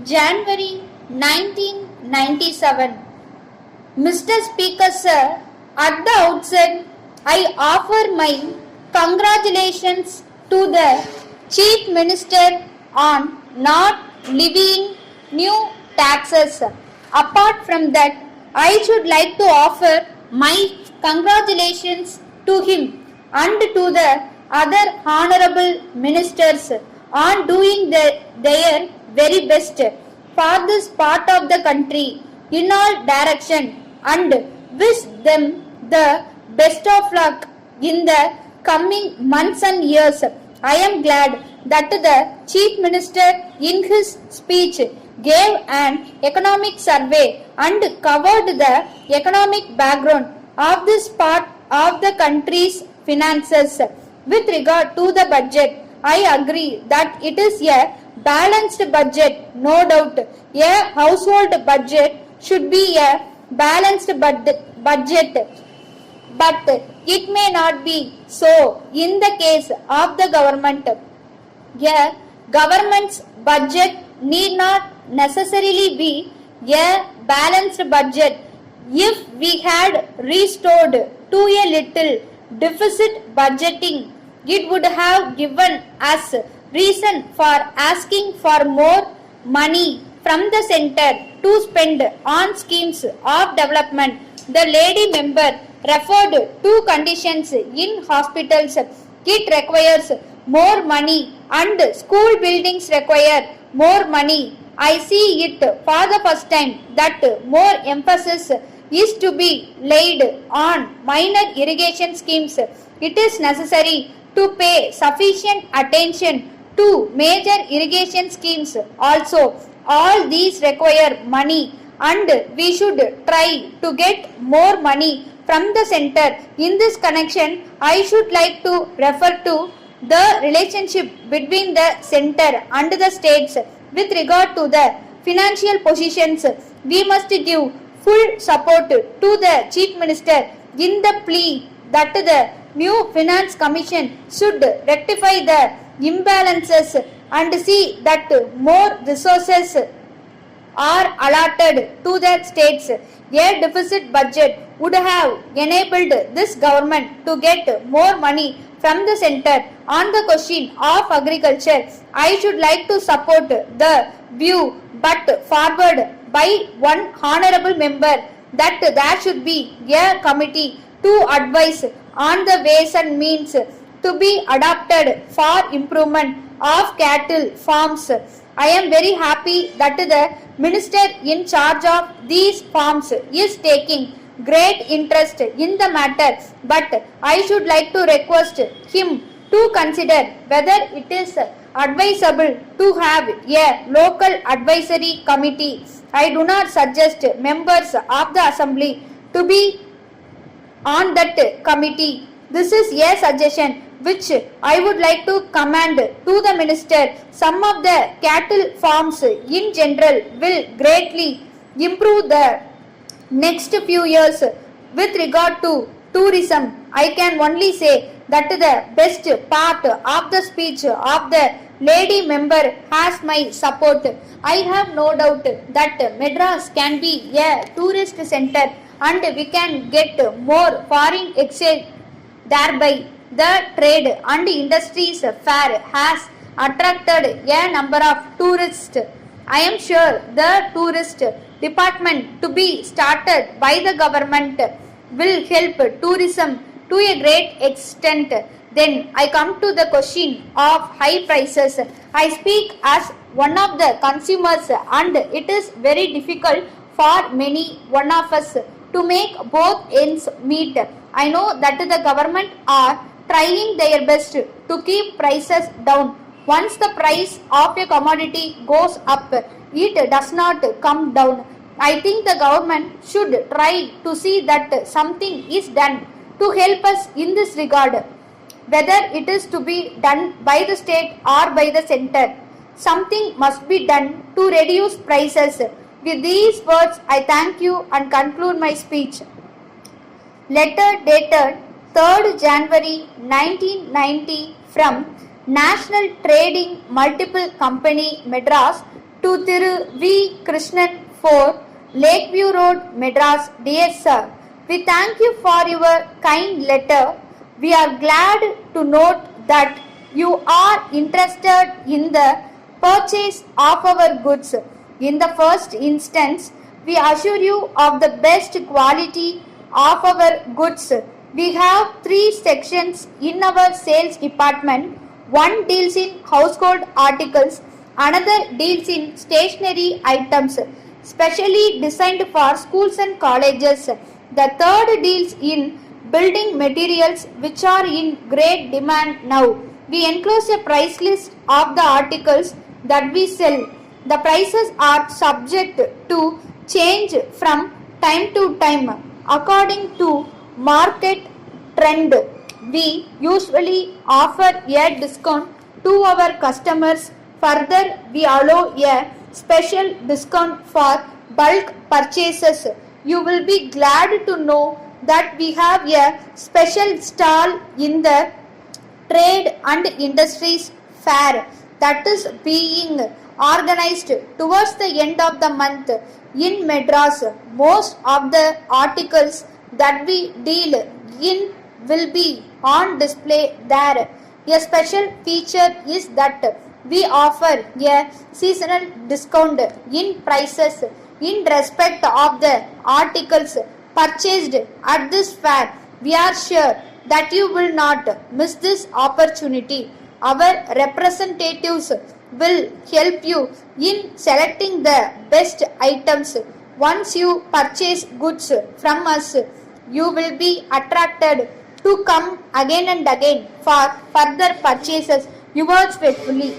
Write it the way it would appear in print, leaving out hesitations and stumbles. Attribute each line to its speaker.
Speaker 1: January 1997. Mr. Speaker Sir, at the outset, I offer my congratulations to the Chief Minister on not levying new taxes. Apart from that, I should like to offer my congratulations to him and to the other honorable ministers on doing their very best for this part of the country in all direction and wish them the best of luck in the coming months and years. I am glad that the Chief Minister in his speech gave an economic survey and covered the economic background of this part of the country's finances. With regard to the budget, I agree that it is a balanced budget, no doubt. A household budget should be a balanced budget, but it may not be so in the case of the government. A government's budget need not necessarily be a balanced budget. If we had restored to a little deficit budgeting, it would have given us reason for asking for more money from the center to spend on schemes of development. The lady member referred to conditions in hospitals. It requires more money and school buildings require more money. I see it for the first time that more emphasis is to be laid on minor irrigation schemes. It is necessary to pay sufficient attention to major irrigation schemes also. All these require money and we should try to get more money from the center. In this connection, I should like to refer to the relationship between the center and the states with regard to the financial positions. We must give full support to the Chief Minister in the plea that the new Finance Commission should rectify the imbalances and see that more resources are allotted to the states. A deficit budget would have enabled this government to get more money from the center. On the question of agriculture, I should like to support the view but forward by one honorable member that there should be a committee to advise on the ways and means to be adopted for improvement of cattle farms. I am very happy that the minister in charge of these farms is taking great interest in the matter, but I should like to request him to consider whether it is advisable to have a local advisory committee. I do not suggest members of the assembly to be on that committee. This is a suggestion which I would like to commend to the minister. Some of the cattle farms in general will greatly improve the next few years. With regard to tourism, I can only say that the best part of the speech of the lady member has my support. I have no doubt that Madras can be a tourist center and we can get more foreign exchange. Thereby, the trade and industries fair has attracted a number of tourists. I am sure the tourist department to be started by the government will help tourism to a great extent. Then I come to the question of high prices. I speak as one of the consumers and it is very difficult for many one of us to make both ends meet. I know that the government are trying their best to keep prices down. Once the price of a commodity goes up, it does not come down. I think the government should try to see that something is done to help us in this regard. Whether it is to be done by the state or by the center, something must be done to reduce prices. With these words, I thank you and conclude my speech. Letter dated 3rd January 1990 from National Trading Multiple Company, Madras To Thiru V. Krishnan 4, Lakeview Road, Madras. Dear Sir, we thank you for your kind letter. We are glad to note that you are interested in the purchase of our goods. In the first instance, we assure you of the best quality of our goods. We have 3 sections in our sales department. One deals in household articles, another deals in stationery items, specially designed for schools and colleges. The third deals in building materials which are in great demand now. We enclose a price list of the articles that we sell. The prices are subject to change from time to time according to market trend. We usually offer a discount to our customers. Further, we allow a special discount for bulk purchases. You will be glad to know that we have a special stall in the Trade and Industries Fair that is being organized towards the end of the month in Madras. Most of the articles that we deal in will be on display there. A special feature is that we offer a seasonal discount in prices in respect of the articles purchased at this fair. We are sure that you will not miss this opportunity. Our representatives will help you in selecting the best items. Once you purchase goods from us, you will be attracted to come again and again for further purchases. Yours faithfully,